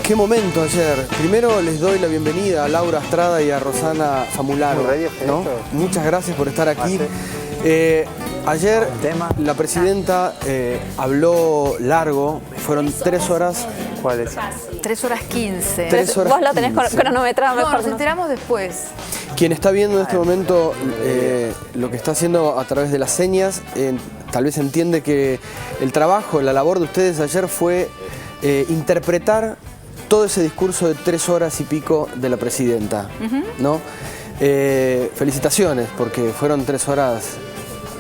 Qué momento ayer. Primero les doy la bienvenida a Laura Estrada y a Rosana Famularo, ¿no? Muchas gracias por estar aquí. Ayer la presidenta habló largo, fueron 3 horas. ¿Cuáles? 3 horas 15. 3 horas Vos lo tenés 15. cronometrado mejor. No, nos enteramos después. Quien está viendo en este momento lo que está haciendo a través de las señas, tal vez entiende que el trabajo, la labor de ustedes ayer fue interpretar todo ese discurso de 3 horas y pico de la presidenta, ¿no? Felicitaciones, porque fueron 3 horas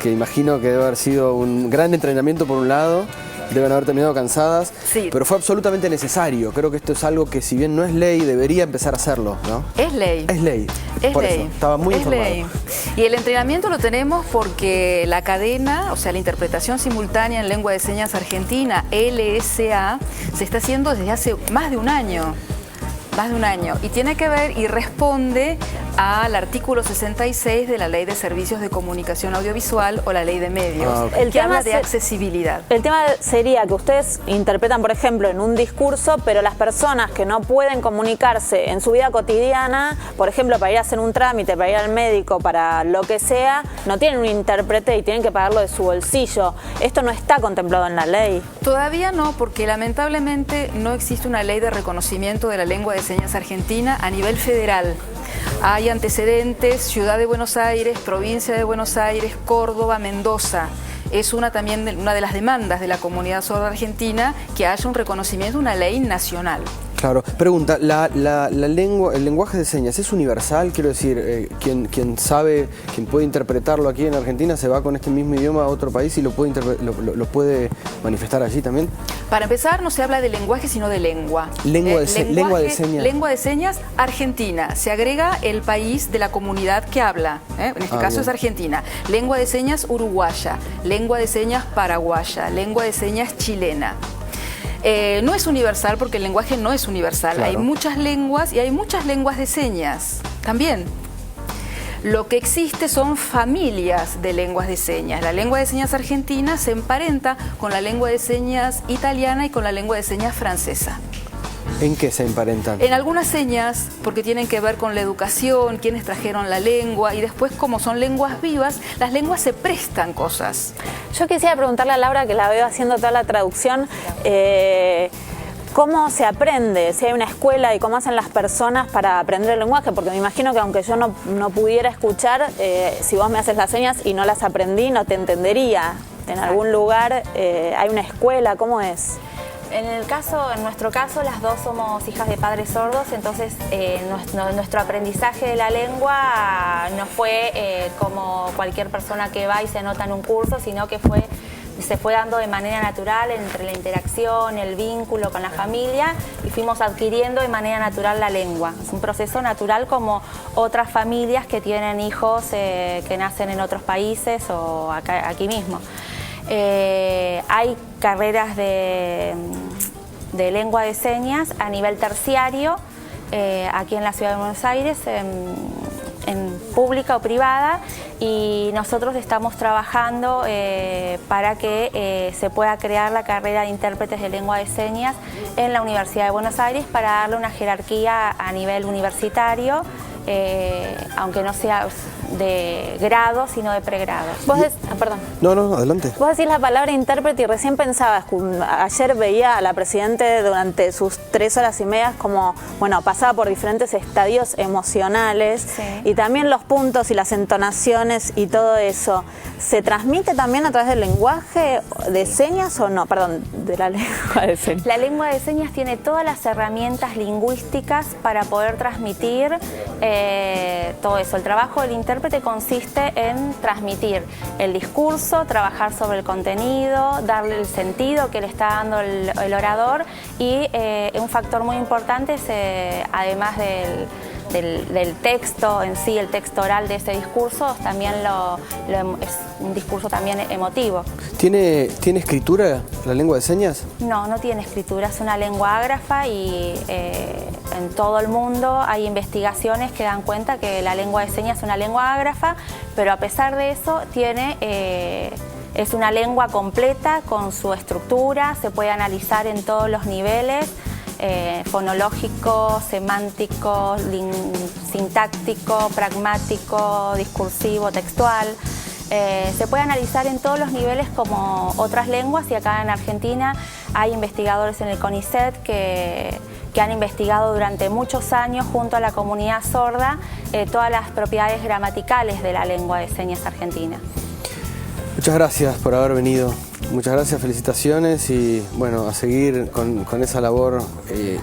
que imagino que debe haber sido un gran entrenamiento por un lado, deben haber terminado cansadas, sí, pero fue absolutamente necesario. Creo que esto es algo que, si bien no es ley, debería empezar a hacerlo, ¿no? Es ley. Es ley. Es Por ley. eso, estaba muy informado. Ley. Y el entrenamiento lo tenemos porque la cadena, o sea, la interpretación simultánea en lengua de señas argentina, LSA, se está haciendo desde hace más de un año. Más de un año. Y tiene que ver y responde al artículo 66 de la Ley de Servicios de Comunicación Audiovisual o la Ley de Medios, que habla de accesibilidad. El tema sería que ustedes interpretan, por ejemplo, en un discurso, pero las personas que no pueden comunicarse en su vida cotidiana, por ejemplo, para ir a hacer un trámite, para ir al médico, para lo que sea, no tienen un intérprete y tienen que pagarlo de su bolsillo. Esto no está contemplado en la ley. Todavía no, porque lamentablemente no existe una ley de reconocimiento de la lengua de señas argentina a nivel federal. Hay antecedentes, Ciudad de Buenos Aires, Provincia de Buenos Aires, Córdoba, Mendoza. Es también una de las demandas de la comunidad sorda argentina que haya un reconocimiento, una ley nacional. Claro. Pregunta, el lenguaje de señas es universal, quiero decir, quien sabe, quien puede interpretarlo aquí en Argentina, se va con este mismo idioma a otro país y lo puede manifestar allí también. Para empezar, no se habla de lenguaje, sino de lengua. Lengua de señas. Lengua de señas argentina. Se agrega el país de la comunidad que habla. En este caso es Argentina. Lengua de señas uruguaya, lengua de señas paraguaya, lengua de señas chilena. No es universal porque el lenguaje no es universal. Claro. Hay muchas lenguas y hay muchas lenguas de señas también. Lo que existe son familias de lenguas de señas. La lengua de señas argentina se emparenta con la lengua de señas italiana y con la lengua de señas francesa. ¿En qué se emparentan? En algunas señas, porque tienen que ver con la educación, quiénes trajeron la lengua, y después, como son lenguas vivas, las lenguas se prestan cosas. Yo quisiera preguntarle a Laura, que la veo haciendo toda la traducción, ¿cómo se aprende? Si hay una escuela y cómo hacen las personas para aprender el lenguaje, porque me imagino que aunque yo no pudiera escuchar, si vos me haces las señas y no las aprendí, no te entendería. En algún lugar hay una escuela, ¿cómo es? En nuestro caso, las dos somos hijas de padres sordos, entonces nuestro aprendizaje de la lengua no fue como cualquier persona que va y se anota en un curso, sino que se fue dando de manera natural entre la interacción, el vínculo con la familia, y fuimos adquiriendo de manera natural la lengua. Es un proceso natural como otras familias que tienen hijos que nacen en otros países o aquí mismo. Hay carreras de lengua de señas a nivel terciario aquí en la Ciudad de Buenos Aires, en pública o privada, y nosotros estamos trabajando para que se pueda crear la carrera de intérpretes de lengua de señas en la Universidad de Buenos Aires para darle una jerarquía a nivel universitario, aunque no sea de grado, sino de pregrado. Perdón. No, adelante. Vos decís la palabra intérprete y recién pensabas, ayer veía a la presidenta durante sus 3 horas y media como, bueno, pasaba por diferentes estadios emocionales, sí, y también los puntos y las entonaciones y todo eso. ¿Se transmite también a través del lenguaje de señas o no? Perdón, de la lengua de señas. La lengua de señas tiene todas las herramientas lingüísticas para poder transmitir todo eso. El trabajo del intérprete consiste en transmitir el discurso, trabajar sobre el contenido, darle el sentido que le está dando el orador, y un factor muy importante es, además del texto en sí, el texto oral de ese discurso, también es un discurso también emotivo. ¿Tiene escritura la lengua de señas? No, no tiene escritura, es una lengua ágrafa, y en todo el mundo hay investigaciones que dan cuenta que la lengua de señas es una lengua ágrafa, pero a pesar de eso es una lengua completa con su estructura, se puede analizar en todos los niveles. fonológico, semántico, sintáctico, pragmático, discursivo, textual. Se puede analizar en todos los niveles como otras lenguas, y acá en Argentina hay investigadores en el CONICET que han investigado durante muchos años junto a la comunidad sorda todas las propiedades gramaticales de la lengua de señas argentina. Muchas gracias por haber venido. Muchas gracias, felicitaciones y bueno, a seguir con esa labor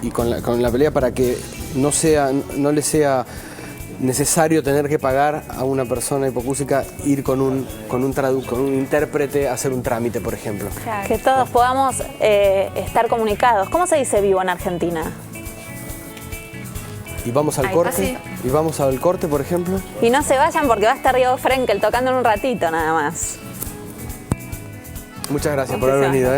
y con la pelea para que no le sea necesario tener que pagar a una persona hipocúsica ir con un intérprete a hacer un trámite, por ejemplo. Claro. Que todos podamos estar comunicados. ¿Cómo se dice vivo en Argentina? Y vamos al corte. Y vamos al corte, por ejemplo. Y no se vayan porque va a estar Diego Frenkel tocando en un ratito nada más. Muchas gracias por haber venido.